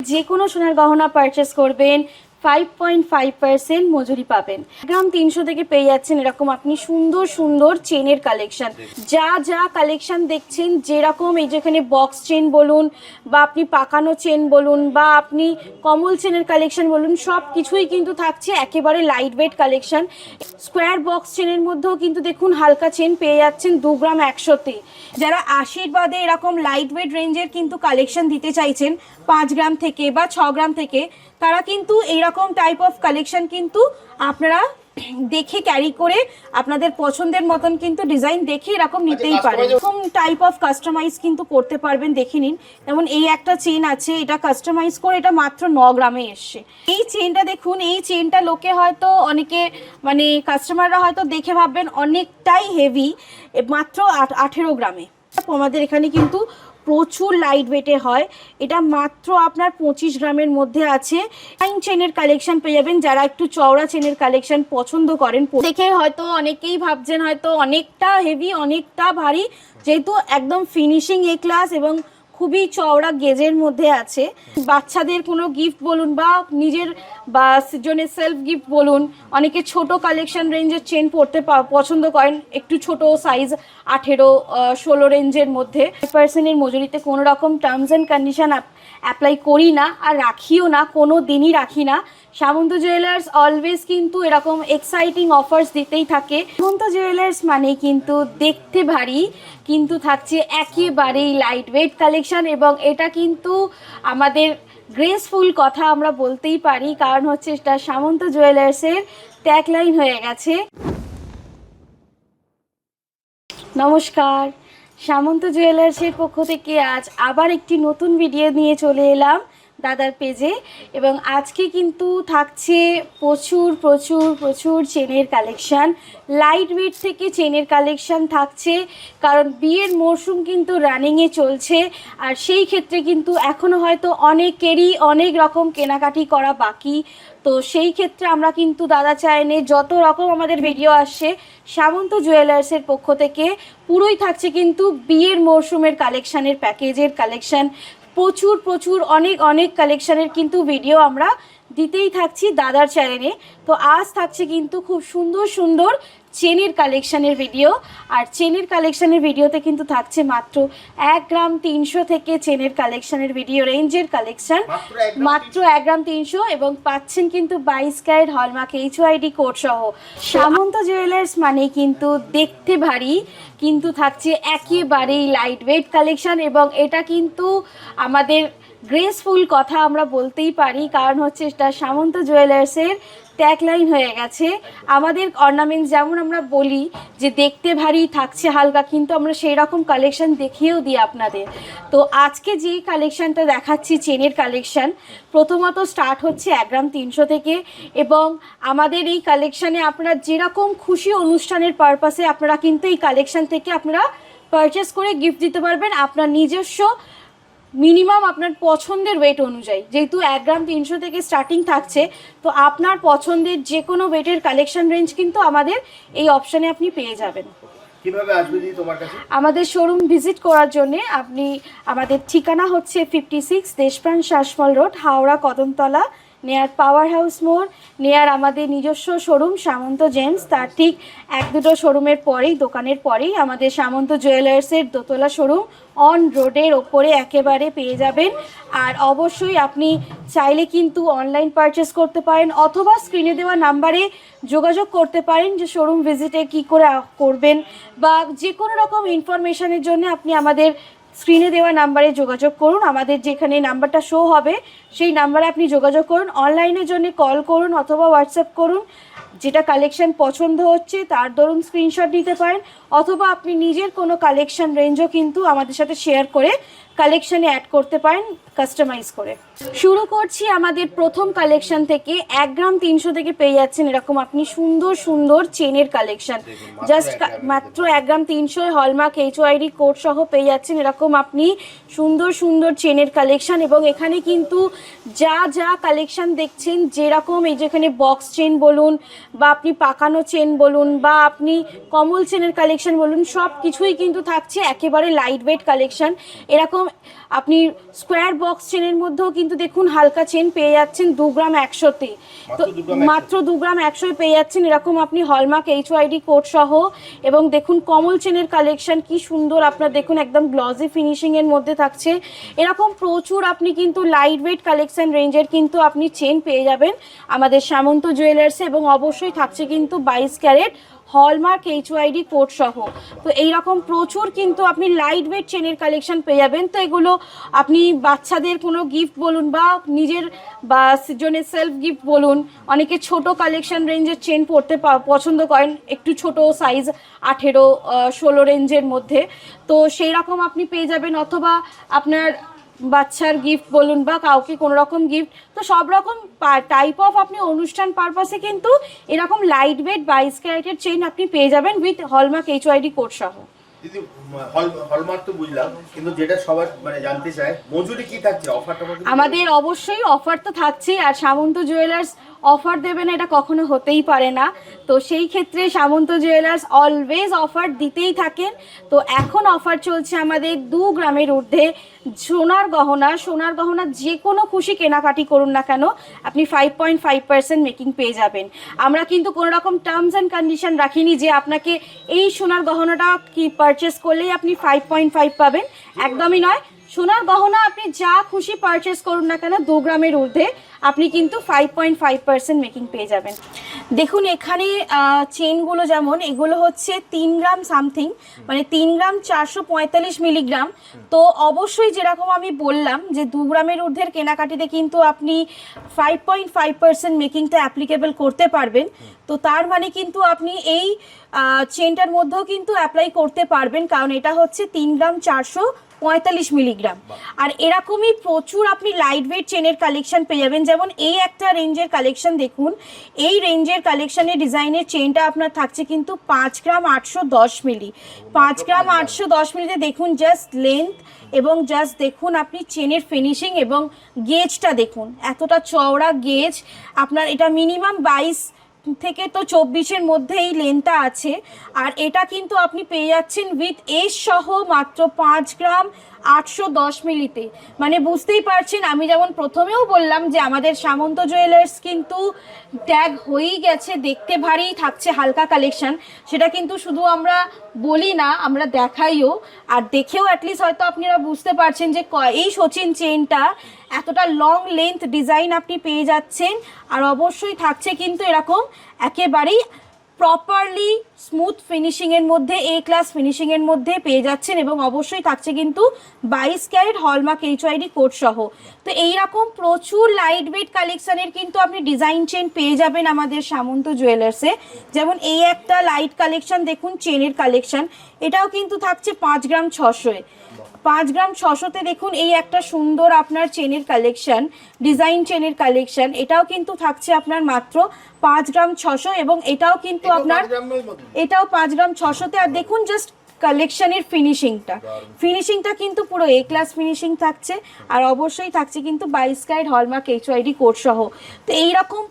যে কোনো সোনার গহনা পারচেস করবেন 5.5% মজুরি পাবেন। গ্রাম 300 থেকে পেয়ে যাচ্ছেন এরকম আপনি সুন্দর সুন্দর চেনের কালেকশন। যা যা কালেকশন দেখছেন, যেরকম এই যেখানে বক্স চেন বলুন বা আপনি পাকানো চেন বলুন বা আপনি কমল চেনের কালেকশন বলুন, সব কিছুই কিন্তু থাকছে একেবারে light weight collection. Square box চেনের মধ্যেও কিন্তু দেখুন হালকা চেন পেয়ে যাচ্ছেন 2 গ্রাম 100-তে। যারা আশীর্বাদে এরকম লাইট ওয়েট রেঞ্জের কিন্তু কালেকশন দিতে চাইছেন 5 গ্রাম থেকে বা 6 গ্রাম থেকে, তারা কিন্তু এইরকম টাইপ অফ কালেকশন কিন্তু আপনারা দেখে ক্যারি করে আপনাদের পছন্দের মতন কিন্তু ডিজাইন দেখে এরকম নিতেই পারেন। এরকম টাইপ অফ কাস্টমাইজ কিন্তু করতে পারবেন। দেখে নিন, যেমন এই একটা চেন আছে, এটা কাস্টমাইজ করে এটা মাত্র 9 গ্রামে এসছে। এই চেনটা দেখুন, এই চেনটা লোকে হয়তো অনেকে মানে কাস্টমাররা হয়তো দেখে ভাববেন অনেকটাই হেভি, মাত্র 18 গ্রামে। আমাদের এখানে কিন্তু প্রচুর লাইট ওয়েটে হয়, এটা মাত্র আপনার 25 গ্রামের মধ্যে আছে। ফাইন চেনের কালেকশন পেয়ে যাবেন। যারা একটু চওড়া চেনের কালেকশন পছন্দ করেন, দেখে হয়তো অনেকেই ভাবছেন হয়তো অনেকটা হেভি অনেকটা ভারী, যেহেতু একদম ফিনিশিং এ ক্লাস এবং খুবই চওড়া গেজের মধ্যে আছে। বাচ্চাদের কোনো গিফট বলুন বা নিজের বা জনের সেলফ গিফট বলুন, অনেকে ছোট কালেকশন রেঞ্জের চেন পরতে পছন্দ করেন, একটু ছোট সাইজ 18-16 রেঞ্জের মধ্যে। 5% মজুরিতে কোনো রকম টার্মস অ্যান্ড কন্ডিশন অ্যাপ্লাই করি না আর রাখিও না, কোনো দিনই রাখি না। সামন্ত জুয়েলার্স অলওয়েজ কিন্তু এরকম এক্সাইটিং অফার্স দিতেই থাকে। সামন্ত জুয়েলার্স মানে কিন্তু দেখতে ভারী, কিন্তু থাকছে একেবারেই লাইট ওয়েট কালেকশন এবং এটা কিন্তু আমাদের গ্রেসফুল কথা আমরা বলতেই পারি, কারণ হচ্ছে এটা সামন্ত জুয়েলার্সের ট্যাগলাইন হয়ে গেছে। নমস্কার, সামন্ত জুয়েলার্সের পক্ষ থেকে আজ আবার একটি নতুন ভিডিও নিয়ে চলে এলাম দাদার পেজে, এবং আজকে কিন্তু থাকছে প্রচুর প্রচুর প্রচুর চেনের কালেকশান। লাইট ওয়েট থেকে চেনের কালেকশান থাকছে, কারণ বিয়ের মরশুম কিন্তু রানিংয়ে চলছে, আর সেই ক্ষেত্রে কিন্তু এখনও হয়তো অনেকেরই অনেক রকম কেনাকাটি করা বাকি। তো সেই ক্ষেত্রে আমরা কিন্তু দাদা চায়নে যত রকম আমাদের ভিডিও আসছে সামন্ত জুয়েলার্সের পক্ষ থেকে পুরোই থাকছে কিন্তু বিয়ের মরশুমের কালেকশানের প্যাকেজের কালেকশান। প্রচুর প্রচুর অনেক অনেক কালেকশানের কিন্তু ভিডিও আমরা দিতেই থাকছি দাদার চ্যানেলে। তো আজ থাকছে কিন্তু খুব সুন্দর সুন্দর চেনের কালেকশানের ভিডিও, আর চেনের কালেকশানের ভিডিওতে কিন্তু থাকছে মাত্র 1 গ্রাম 300 থেকে চেনের কালেকশানের ভিডিও রেঞ্জের কালেকশান মাত্র 1 গ্রাম 300, এবং পাচ্ছেন কিন্তু 22 ক্যারেট হলমার্ক HYD কোড সহ। সামন্ত জুয়েলার্স মানে কিন্তু দেখতে ভারী, কিন্তু থাকছে একেবারেই লাইট ওয়েট কালেকশান, এবং এটা কিন্তু আমাদের গ্রেসফুল কথা আমরা বলতেই পারি, কারণ হচ্ছে এটা সামন্ত জুয়েলার্সের ট্যাগলাইন হয়ে গেছে। আমাদের অর্নামেন্টস যেমন আমরা বলি যে দেখতে ভারী থাকছে হালকা, কিন্তু আমরা সেই রকম কালেকশান দেখিয়েও দিই আপনাদের। তো আজকে যে কালেকশানটা দেখাচ্ছি চেনের কালেকশান, প্রথমত স্টার্ট হচ্ছে 1 গ্রাম 300 থেকে, এবং আমাদের এই কালেকশানে আপনারা যেরকম খুশি অনুষ্ঠানের পারপাসে আপনারা কিন্তু এই কালেকশান থেকে আপনারা পারচেস করে গিফট দিতে পারবেন আপনার নিজস্ব মিনিমাম আপনার পছন্দের ওয়েট অনুযায়ী। যেহেতু 1 গ্রাম 300 থেকে স্টার্টিং থাকছে, তো আপনার পছন্দের যে কোনো ওয়েটের কালেকশন রেঞ্জ কিন্তু আমাদের এই অপশানে আপনি পেয়ে যাবেন। কিভাবে আসবে দিদি তোমার কাছে? আমাদের শোরুম ভিজিট করার জন্য আপনি, আমাদের ঠিকানা হচ্ছে 56 দেশপ্রাণ শাসমল রোড, হাওড়া কদমতলা, নেয়ার পাওয়ার হাউস মোড়, নেয়ার আমাদের নিজস্ব শোরুম সামন্ত জেমস। তার ঠিক 1-2 শোরুমের পরেই, দোকানের পরেই আমাদের সামন্ত জুয়েলার্সের দোতলা শোরুম অন রোডের ওপরে একেবারে পেয়ে যাবেন। আর অবশ্যই আপনি চাইলে কিন্তু অনলাইন পারচেস করতে পারেন, অথবা স্ক্রিনে দেওয়া নাম্বারে যোগাযোগ করতে পারেন যে শোরুম ভিজিটে কী করে করবেন, বা যে কোনো রকম ইনফরমেশানের জন্য আপনি আমাদের স্ক্রিনে দেওয়া নাম্বারে যোগাযোগ করুন। আমাদের যেখানে নাম্বারটা শো হবে সেই নাম্বারে আপনি যোগাযোগ করুন, অনলাইনের জন্য কল করুন অথবা হোয়াটসঅ্যাপ করুন। যেটা কালেকশন পছন্দ হচ্ছে তার ধরুন স্ক্রিনশট নিতে পারেন, অথবা আপনি নিজের কোনো কালেকশন রেঞ্জও কিন্তু আমাদের সাথে শেয়ার করে কালেকশানে অ্যাড করতে পারেন কাস্টমাইজ করে। শুরু করছি আমাদের প্রথম কালেকশন থেকে। 1 গ্রাম 300 থেকে পেয়ে যাচ্ছেন এরকম আপনি সুন্দর সুন্দর চেনের কালেকশন। জাস্ট মাত্র 1 গ্রাম 300 হলমার্ক HYD কোড সহ পেয়ে যাচ্ছেন এরকম আপনি সুন্দর সুন্দর চেনের কালেকশন। এবং এখানে কিন্তু যা যা কালেকশন দেখছেন, যেরকম এই যেখানে বক্স চেন বলুন বা আপনি পাকানো চেন বলুন বা আপনি কমল চেনের কালেকশন বলুন, সব কিছুই কিন্তু থাকছে একেবারে লাইট ওয়েট কালেকশন। এরকম আপনি স্কোয়ার বক্স চেনের মধ্যেও কিন্তু দেখুন হালকা চেন পেয়ে যাচ্ছেন 2 গ্রাম 100-তে। তো মাত্র 2 গ্রাম 100-এ পেয়ে যাচ্ছেন এরকম আপনি হলমার্ক HYD কোড সহ। এবং দেখুন কমল চেনের কালেকশন কি সুন্দর, আপনার দেখুন একদম গ্লসি ফিনিশিং এর মধ্যে থাকছে। এরকম প্রচুর আপনি কিন্তু লাইট ওয়েট কালেকশন রেঞ্জের কিন্তু আপনি চেন পেয়ে যাবেন আমাদের সামন্ত জুয়েলার্সে। এবং অবশ্যই থাকছে কিন্তু 22 ক্যারেট হলমার্ক HYD কোড সহ। তো এইরকম প্রচুর কিন্তু আপনি লাইট ওয়েট চেনের কালেকশন পেয়ে যাবেন। তো এগুলো আপনি বাচ্চাদের কোনো গিফট বলুন বা নিজের বা জনের সেলফ গিফট বলুন, অনেকে ছোট কালেকশন রেঞ্জের চেন পরতে পছন্দ করেন, একটু ছোট সাইজ 18-16 রেঞ্জের মধ্যে। তো সেই রকম আপনি পেয়ে যাবেন, অথবা আপনার বাচ্চার গিফট বলুন বা কাউকে কোনো রকম গিফট। তো সব রকম টাইপ অফ আপনি অনুষ্ঠান পারপাসে কিন্তু এরকম লাইট ওয়েট 22 ক্যারেটের চেইন আপনি পেয়ে যাবেন উইথ হলমার্ক HYD কোড সহ। দিদি হলমার্ক তো বুঝলাম, কিন্তু যেটা সবার মানে জানতে চায় মজুরি কি থাকছে, অফারটা আমাদের অবশ্যই অফার তো থাকছেই, আর সামন্ত জুয়েলার্স অফার দেবে না এটা কখনো হতেই পারে না। তো সেই ক্ষেত্রে সামন্ত জুয়েলার্স অলওয়েজ অফার দিতেই থাকেন। তো এখন অফার চলছে আমাদের 2 গ্রামের ঊর্ধ্বে সোনার গহনা যে কোনো খুশি কেনাকাটি করুন না কেন আপনি 5.5% মেকিং পেয়ে যাবেন। আমরা কিন্তু কোনো রকম টার্মস অ্যান্ড কন্ডিশন রাখিনি যে আপনাকে এই সোনার গহনাটা কি পারচেস করলেই আপনি 5.5 পাবেন, একদমই নয়। সোনার গহনা আপনি যা খুশি পারচেস করুন না কেন 2 গ্রামের ঊর্ধ্বে আপনি কিন্তু 5.5% মেকিং পেয়ে যাবেন। দেখুন এখানে চেনগুলো যেমন এগুলো হচ্ছে 3 গ্রাম সামথিং, মানে 3 গ্রাম 445 মিলিগ্রাম। তো অবশ্যই যেরকম আমি বললাম যে 2 গ্রামের ঊর্ধ্বের কেনাকাটিতে কিন্তু আপনি 5.5% মেকিংটা অ্যাপ্লিকেবল করতে পারবেন। তো তার মানে কিন্তু আপনি এই চেনটার মধ্যেও কিন্তু অ্যাপ্লাই করতে পারবেন, কারণ এটা হচ্ছে 3 গ্রাম 445 মিলিগ্রাম। আর এরকমই প্রচুর আপনি লাইট ওয়েট চেনের কালেকশন পেয়ে যাবেন। যেমন এই একটা রেঞ্জের কালেকশন দেখুন, এই রেঞ্জের কালেকশনের ডিজাইনের চেনটা আপনার থাকছে কিন্তু 5 গ্রাম 810 মিলি। 5 গ্রাম 810 মিলিতে দেখুন জাস্ট লেন্থ এবং জাস্ট দেখুন আপনি চেনের ফিনিশিং এবং গেজটা দেখুন, এতটা চওড়া গেজ। আপনার এটা মিনিমাম 22 থেকে তো 24-এর মধ্যে এই লেনটা আছে। আর এটা কিন্তু আপনি পেয়ে যাচ্ছেন উইথ এজ সহ মাত্র 5 গ্রাম 810 মিলিতে। মানে বুঝতেই পারছেন, আমি যেমন প্রথমেও বললাম যে আমাদের সামন্ত জুয়েলার্স কিন্তু ট্যাগ হয়েই গেছে, দেখতে ভারী থাকছে হালকা কালেকশন, সেটা কিন্তু শুধু আমরা বলি না, আমরা দেখাইও। আর দেখেও অ্যাটলিস্ট হয়তো আপনারা বুঝতে পারছেন যে এই সচিন চেনটা এতটা লং লেন্থ ডিজাইন আপনি পেয়ে যাচ্ছেন। আর অবশ্যই থাকছে কিন্তু এরকম একেবারেই প্রপারলি স্মুথ ফিনিশিংয়ের মধ্যে, এ ক্লাস ফিনিশিংয়ের মধ্যে পেয়ে যাচ্ছেন। এবং অবশ্যই থাকছে কিন্তু 22 ক্যারেট হলমার্ক HYD কোড সহ। তো এইরকম প্রচুর লাইট ওয়েট কালেকশানের কিন্তু আপনি ডিজাইন চেন পেয়ে যাবেন আমাদের সামন্ত জুয়েলার্সে। যেমন এই একটা লাইট কালেকশন দেখুন, চেনের কালেকশন, এটাও কিন্তু থাকছে 5 গ্রাম 600-এ। 5 গ্রাম 600-তে দেখুন এই একটা সুন্দর আপনার চেনের কালেকশন, ডিজাইন চেনের কালেকশন, এটাও কিন্তু থাকছে আপনার মাত্র 5 গ্রাম 600। এবং এটাও কিন্তু আপনার এটাও 5 গ্রাম 600-তে। আর দেখুন জাস্ট কালেকশনের ফিনিশিংটা কিন্তু পুরো এ ক্লাস ফিনিশিং থাকছে। আর অবশ্যই থাকছে কিন্তু 22 ক্যারেট হলমার্ক HYD কোড সহ। তো এইরকম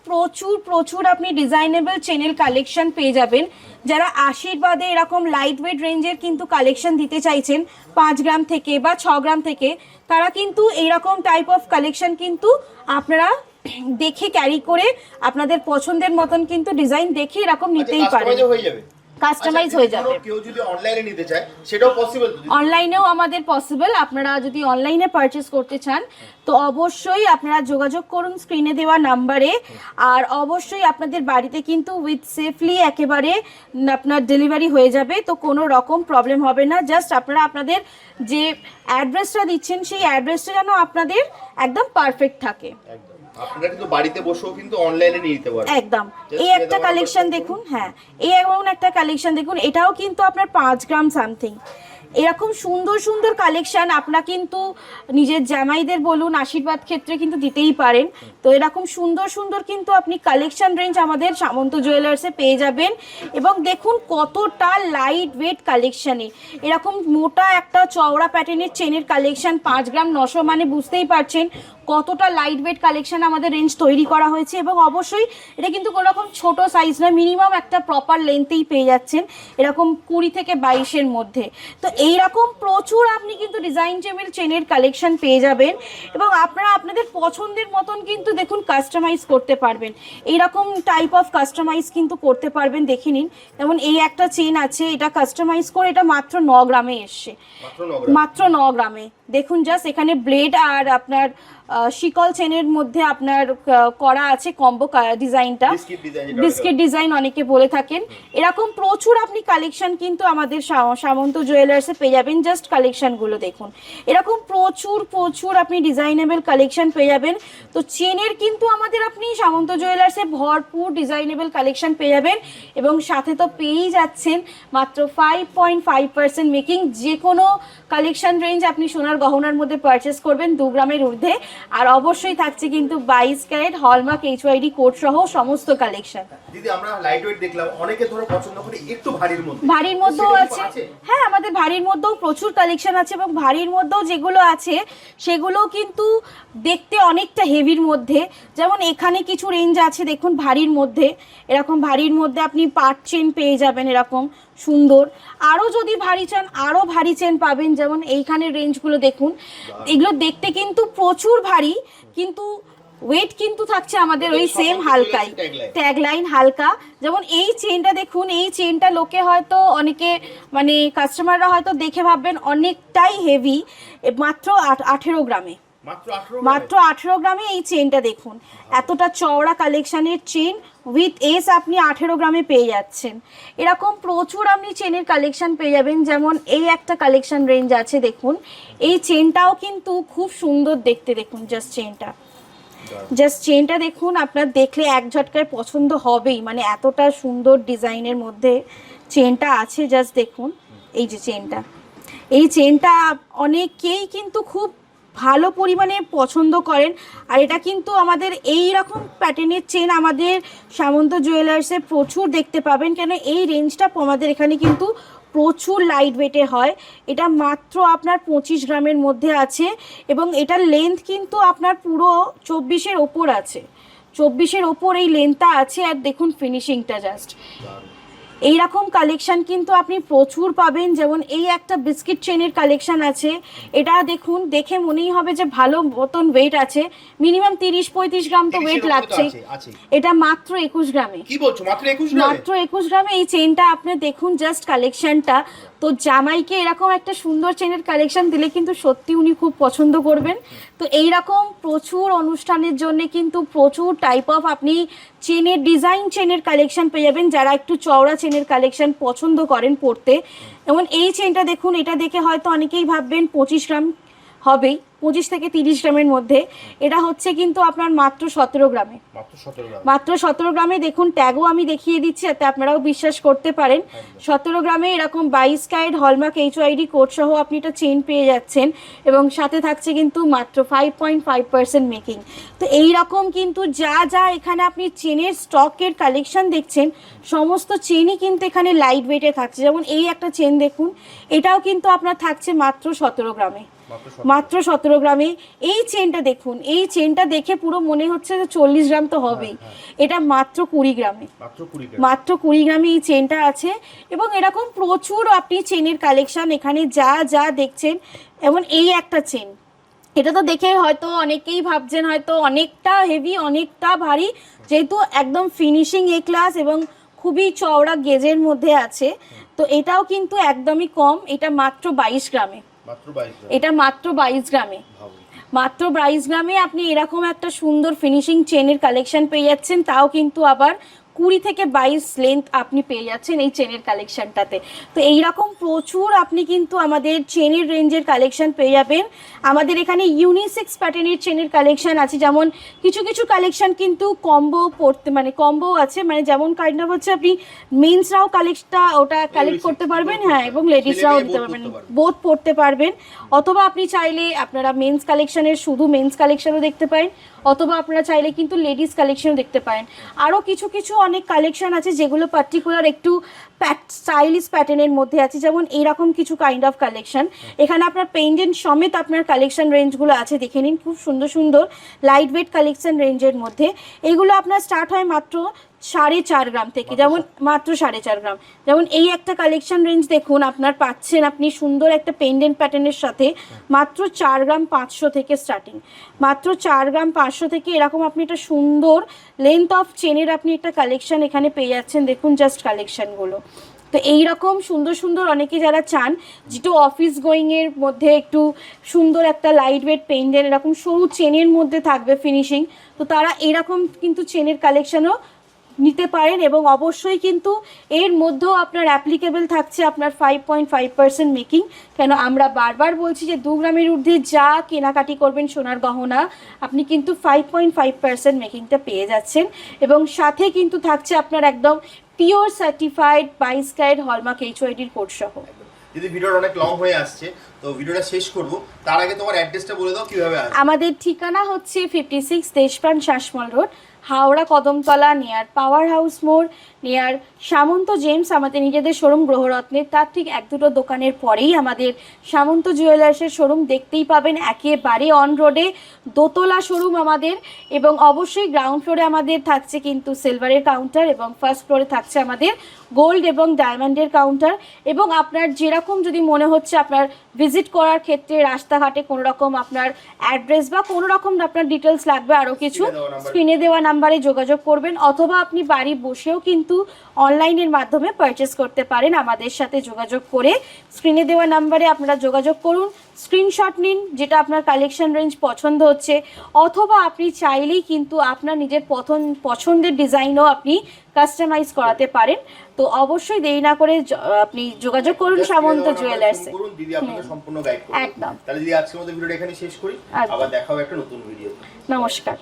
প্রচুর আপনি ডিজাইনেবল চেনের কালেকশন পেয়ে যাবেন। যারা আশীর্বাদে এরকম লাইট ওয়েট রেঞ্জের কিন্তু কালেকশন দিতে চাইছেন 5 গ্রাম থেকে বা 6 গ্রাম থেকে, তারা কিন্তু এইরকম টাইপ অফ কালেকশন কিন্তু আপনারা দেখে ক্যারি করে আপনাদের পছন্দের মতন কিন্তু ডিজাইন দেখে এরকম নিতেই পারেন, কাস্টমাইজ হয়ে যাবে। কেউ যদি অনলাইনে নিতে চায় সেটাও পসিবল? অনলাইনেও আমাদের পসিবল। আপনারা যদি অনলাইনে পারচেস করতে চান তো অবশ্যই আপনারা যোগাযোগ করুন স্ক্রিনে দেওয়া নাম্বারে। আর অবশ্যই আপনাদের বাড়িতে কিন্তু উইথ সেফলি একেবারে আপনার ডেলিভারি হয়ে যাবে, তো কোনো রকম প্রবলেম হবে না। জাস্ট আপনারা আপনাদের যে অ্যাড্রেসটা দিচ্ছেন সেই অ্যাড্রেসটা যেন আপনাদের একদম পারফেক্ট থাকে। আপনারা কিন্তু বাড়িতে বসেও কিন্তু অনলাইনে নিয়ে নিতে পারবেন একদম। এই একটা কালেকশন দেখুন, হ্যাঁ এই এমন একটা কালেকশন দেখুন, এটাও কিন্তু আপনার 5 গ্রাম সামথিং। এরকম সুন্দর কালেকশন আপনারা কিন্তু নিজের জামাইদের বলুন আশীর্বাদ ক্ষেত্রে কিন্তু দিতেই পারেন। তো এরকম সুন্দর কিন্তু আপনি কালেকশন রেঞ্জ আমাদের সামন্ত জুয়েলার্সে পেয়ে যাবেন। এবং দেখুন কতটা লাইট ওয়েট কালেকশানে, এরকম মোটা একটা চওড়া প্যাটার্নের চেনের কালেকশন 5 গ্রাম 900, মানে বুঝতেই পারছেন কতটা লাইট ওয়েট কালেকশন আমাদের রেঞ্জ তৈরি করা হয়েছে। এবং অবশ্যই এটা কিন্তু কোনো রকম ছোটো সাইজ নয়, মিনিমাম একটা প্রপার লেন্থেই পেয়ে যাচ্ছেন, এরকম 20 থেকে 22-এর মধ্যে। তো এইরকম প্রচুর আপনি কিন্তু ডিজাইন টেবিল চেনের কালেকশন পেয়ে যাবেন এবং আপনারা আপনাদের পছন্দের মতন কিন্তু দেখুন কাস্টমাইজ করতে পারবেন। এইরকম টাইপ অফ কাস্টমাইজ কিন্তু করতে পারবেন, দেখে নিন। যেমন এই একটা চেন আছে, এটা কাস্টমাইজ করে এটা মাত্র 9 গ্রামে এসছে, মাত্র 9 গ্রামে। দেখুন জাস্ট এখানে ব্লেড আর আপনার শিকল চেনের মধ্যে আপনার করা আছে কম্বো ডিজাইনটা, বিস্কিট ডিজাইন অনেকে বলে থাকেন। এরকম প্রচুর আপনি কালেকশন কিন্তু আমাদের সামন্ত জুয়েলার্সে পেয়ে যাবেন। জাস্ট কালেকশনগুলো দেখুন, এরকম প্রচুর প্রচুর আপনি ডিজাইনেবল কালেকশন পেয়ে যাবেন। তো চেনের কিন্তু আমাদের আপনি সামন্ত জুয়েলার্সে ভরপুর ডিজাইনেবল কালেকশন পেয়ে যাবেন এবং সাথে তো পেয়েই যাচ্ছেন মাত্র 5.5% মেকিং। যে কোনো কালেকশন রেঞ্জ আপনি সোনার গহনার মধ্যে পারচেস করবেন 2 গ্রামের ঊর্ধ্বে। আর অবশ্যই থাকছে কিন্তু 22 ক্যারেট হলমার্ক HYD কোড সহ সমস্ত কালেকশন। দিদি আমরা লাইট ওয়েট দেখলাম, অনেকে ধরো পছন্দ করে একটু ভারীর মধ্যে, ভারীর মধ্যেও আছে। হ্যাঁ, আমাদের ভারীর মধ্যেও প্রচুর কালেকশন আছে এবং ভারীর মধ্যেও যেগুলো আছে সেগুলো কিন্তু দেখতে অনেকটা হেভির মধ্যে। যেমন এখানে কিছু রেঞ্জ আছে দেখুন ভারীর মধ্যে, এরকম ভারীর মধ্যে আপনি পাট চেন পেয়ে যাবেন এরকম সুন্দর। আরও যদি ভারী চান আরও ভারী চেন পাবেন, যেমন এইখানের রেঞ্জগুলো দেখুন। এগুলো দেখতে কিন্তু প্রচুর ভারী, কিন্তু ওয়েট কিন্তু থাকছে আমাদের ওই সেম হালকাই, ট্যাগলাইন হালকা। যেমন এই চেনটা দেখুন, এই চেনটা লোকে হয়তো অনেকে মানে কাস্টমাররা হয়তো দেখে ভাববেন অনেকটাই হেভি, মাত্র 18 গ্রামে, মাত্র 18 গ্রামে এই চেনটা দেখুন। এতটা চওড়া কালেকশনের চেন উইথ এস আপনি 18 গ্রামে পেয়ে যাচ্ছেন। এরকম প্রচুর আপনি চেনের কালেকশন পেয়ে যাবেন। যেমন এই একটা কালেকশন রেঞ্জ আছে দেখুন, এই চেনটাও কিন্তু খুব সুন্দর দেখতে। দেখুন জাস্ট চেনটা দেখুন, আপনার দেখলে এক ঝটকায় পছন্দ হবেই, মানে এতটা সুন্দর ডিজাইনের মধ্যে চেনটা আছে। জাস্ট দেখুন এই যে চেনটা, এই চেনটা অনেকেই কিন্তু খুব ভালো পরিমাণে পছন্দ করেন। আর এটা কিন্তু আমাদের এই রকম প্যাটার্নের চেন আমাদের সামন্ত জুয়েলার্সে প্রচুর দেখতে পাবেন, কেন এই রেঞ্জটা আমাদের এখানে কিন্তু প্রচুর লাইট ওয়েটে হয়। এটা মাত্র আপনার 25 গ্রামের মধ্যে আছে এবং এটার লেন্থ কিন্তু আপনার পুরো 24-এর ওপর আছে, 24-এর ওপর এই লেন্থটা আছে। আর দেখুন ফিনিশিংটা জাস্ট এইরকম কালেকশন কিন্তু আপনি প্রচুর পাবেন। যেমন এই একটা বিস্কিট চেনের কালেকশন আছে, এটা দেখুন দেখে মনেই হবে যে ভালো মতন ওয়েট আছে, মিনিমাম 30-35 গ্রাম তো ওয়েট লাগছে। এটা মাত্র 21 গ্রামে। কি বলছো, মাত্র 21 গ্রামে? মাত্র 21 গ্রামে এই চেনটা আপনি দেখুন জাস্ট কালেকশনটা। তো জামাইকে এরকম একটা সুন্দর চেনের কালেকশন দিলে কিন্তু সত্যি উনি খুব পছন্দ করবেন। তো এইরকম প্রচুর অনুষ্ঠানের জন্য কিন্তু প্রচুর টাইপ অফ আপনি চেনের ডিজাইন চেনের কালেকশন পেয়ে যাবেন, যারা একটু চওড়া চেনের কালেকশন পছন্দ করেন পরতে। যেমন এই চেনটা দেখুন, এটা দেখে হয়তো অনেকেই ভাববেন 25 গ্রাম হবেই, 25 থেকে 30 গ্রামের মধ্যে। এটা হচ্ছে কিন্তু আপনার মাত্র 17 গ্রামে, মাত্র 17 গ্রামে। দেখুন ট্যাগও আমি দেখিয়ে দিচ্ছি যাতে আপনারাও বিশ্বাস করতে পারেন। 17 গ্রামে এরকম 22 ক্যারেট হলমার্ক HYD কোড সহ আপনি এটা চেন পেয়ে যাচ্ছেন এবং সাথে থাকছে কিন্তু মাত্র 5.5% মেকিং। তো এই রকম কিন্তু যা যা এখানে আপনি চেনের স্টকের কালেকশন দেখছেন সমস্ত চেনই কিন্তু এখানে লাইট ওয়েটে থাকছে। যেমন এই একটা চেন দেখুন, এটাও কিন্তু আপনার থাকছে মাত্র 17 গ্রামে, মাত্র 17 গ্রামে। এই চেনটা দেখুন, এই চেনটা দেখে পুরো মনে হচ্ছে যে 40 গ্রাম তো হবেই, এটা মাত্র 20 গ্রামে, মাত্র 20 গ্রামে এই চেনটা আছে। এবং এরকম প্রচুর আপনি চেনের কালেকশন এখানে যা যা দেখছেন। এমন এই একটা চেন, এটা তো দেখে হয়তো অনেকেই ভাবছেন হয়তো অনেকটা হেভি, অনেকটা ভারী, যেহেতু একদম ফিনিশিং এ ক্লাস এবং খুবই চওড়া গেজের মধ্যে আছে। তো এটাও কিন্তু একদমই কম, এটা মাত্র 22 গ্রামে, এটা মাত্র 22 গ্রামে, মাত্র 22 গ্রামে আপনি এরকম একটা সুন্দর ফিনিশিং চেনের কালেকশন পেয়ে যাচ্ছেন, তাও কিন্তু আবার 20 থেকে 22 লেন্থ আপনি পেয়ে যাচ্ছেন এই চেনের কালেকশনটাতে। তো এইরকম প্রচুর আপনি কিন্তু আমাদের চেনের রেঞ্জের কালেকশন পেয়ে যাবেন। আমাদের এখানে ইউনিসেক্স প্যাটার্নের চেনের কালেকশন আছে, যেমন কিছু কিছু কালেকশন কিন্তু কম্বো পড়তে মানে কম্বো আছে, মানে যেমন কাইন্ড অফ হচ্ছে আপনি মেন্সরাও ওটা কালেক্ট করতে পারবেন, হ্যাঁ, এবং লেডিসরাও দিতে পারবেন, বোথ পড়তে পারবেন। অথবা আপনি চাইলে আপনারা মেন্স কালেকশনের শুধু মেন্স কালেকশনও দেখতে পারেন, অথবা আপনারা চাইলে কিন্তু লেডিস কালেকশনও দেখতে পারেন। আরও কিছু কিছু অনেক কালেকশন আছে যেগুলো পার্টিকুলার একটু স্টাইলিশ প্যাটার্নের মধ্যে আছে, যেমন এইরকম কিছু কাইন্ড অফ কালেকশন। এখানে আপনার পেন্ডেন্ট সমেত আপনার কালেকশন রেঞ্জগুলো আছে, দেখে নিন, খুব সুন্দর সুন্দর লাইট ওয়েট কালেকশন রেঞ্জের মধ্যে। এগুলো আপনার স্টার্ট হয় মাত্র 4.5 গ্রাম থেকে, যেমন মাত্র 4.5 গ্রাম। যেমন এই একটা কালেকশন রেঞ্জ দেখুন, আপনার পাচ্ছেন আপনি সুন্দর একটা পেন্ডেন্ট প্যাটার্নের সাথে মাত্র 4 গ্রাম 500 থেকে স্টার্টিং, মাত্র 4 গ্রাম 500 থেকে এরকম আপনি একটা সুন্দর লেন্থ অফ চেনের আপনি একটা কালেকশন এখানে পেয়ে যাচ্ছেন। দেখুন জাস্ট কালেকশনগুলো। তো এইরকম সুন্দর সুন্দর অনেকে যারা চান যেটা অফিস গোয়িংয়ের মধ্যে একটু সুন্দর একটা লাইট ওয়েট পেন্ডেন্ট এরকম সরু চেনের মধ্যে থাকবে ফিনিশিং, তো তারা এরকম কিন্তু চেনের কালেকশনও নিতে পারেন। এবং অবশ্যই কিন্তু এর মধ্যেও আপনার অ্যাপ্লিকেবল থাকছে আপনার 5.5% মেকিং। কেন আমরা বারবার বলছি যে 2 গ্রামের ঊর্ধ্বে যা কেনাকাটি করবেন সোনার গহনা আপনি কিন্তু 5.5% মেকিংটা পেয়ে যাচ্ছেন। এবং সাথে কিন্তু থাকছে আপনার একদম pure certified 22 carat hallmark HYD code সহ। যদি ভিডিওটা অনেক লং হয়ে আসছে তো ভিডিওটা শেষ করব, তার আগে তোমার অ্যাড্রেসটা বলে দাও কিভাবে আসবে। আমাদের ঠিকানা হচ্ছে 56 Deshapran Sasmal road, Howrah Kadamtala, near power house মোড়, নিয়ার সামন্ত জেমস। আমাদের নিজেদের শোরুম গ্রহরত্নের তার ঠিক 1-2 দোকানের পরেই আমাদের সামন্ত জুয়েলার্সের শোরুম দেখতেই পাবেন, একেবারে অন রোডে দোতলা শোরুম আমাদের। এবং অবশ্যই গ্রাউন্ড ফ্লোরে আমাদের থাকছে কিন্তু সিলভারের কাউন্টার এবং ফার্স্ট ফ্লোরে থাকছে আমাদের গোল্ড এবং ডায়মন্ডের কাউন্টার। এবং আপনার যেরকম যদি মনে হচ্ছে আপনার ভিজিট করার ক্ষেত্রে রাস্তাঘাটে কোনো রকম আপনার অ্যাড্রেস বা কোনো রকম আপনার ডিটেলস লাগবে আরও কিছু, স্ক্রিনে দেওয়া নাম্বারে যোগাযোগ করবেন, অথবা আপনি বাড়ি বসেও কিন্তু অনলাইনের মাধ্যমে পারচেস করতে পারেন আমাদের সাথে যোগাযোগ করে। স্ক্রিনে দেওয়া নাম্বারে আপনারা যোগাযোগ করুন, স্ক্রিনশট নিন যেটা আপনার কালেকশন রেঞ্জ পছন্দ হচ্ছে, অথবা আপনি চাইলেই কিন্তু আপনার নিজের পছন্দের ডিজাইনও আপনি কাস্টমাইজ করাতে পারেন। তো অবশ্যই দেরি না করে আপনি যোগাযোগ করুন সামন্ত জুয়েলার্সে। দিদি আপনাকে সম্পূর্ণ গাইড করবে। একদম। তাহলে দিদি আজকের মতো ভিডিওটা এখানে শেষ করি, আবার দেখা হবে একটা নতুন ভিডিও। নমস্কার।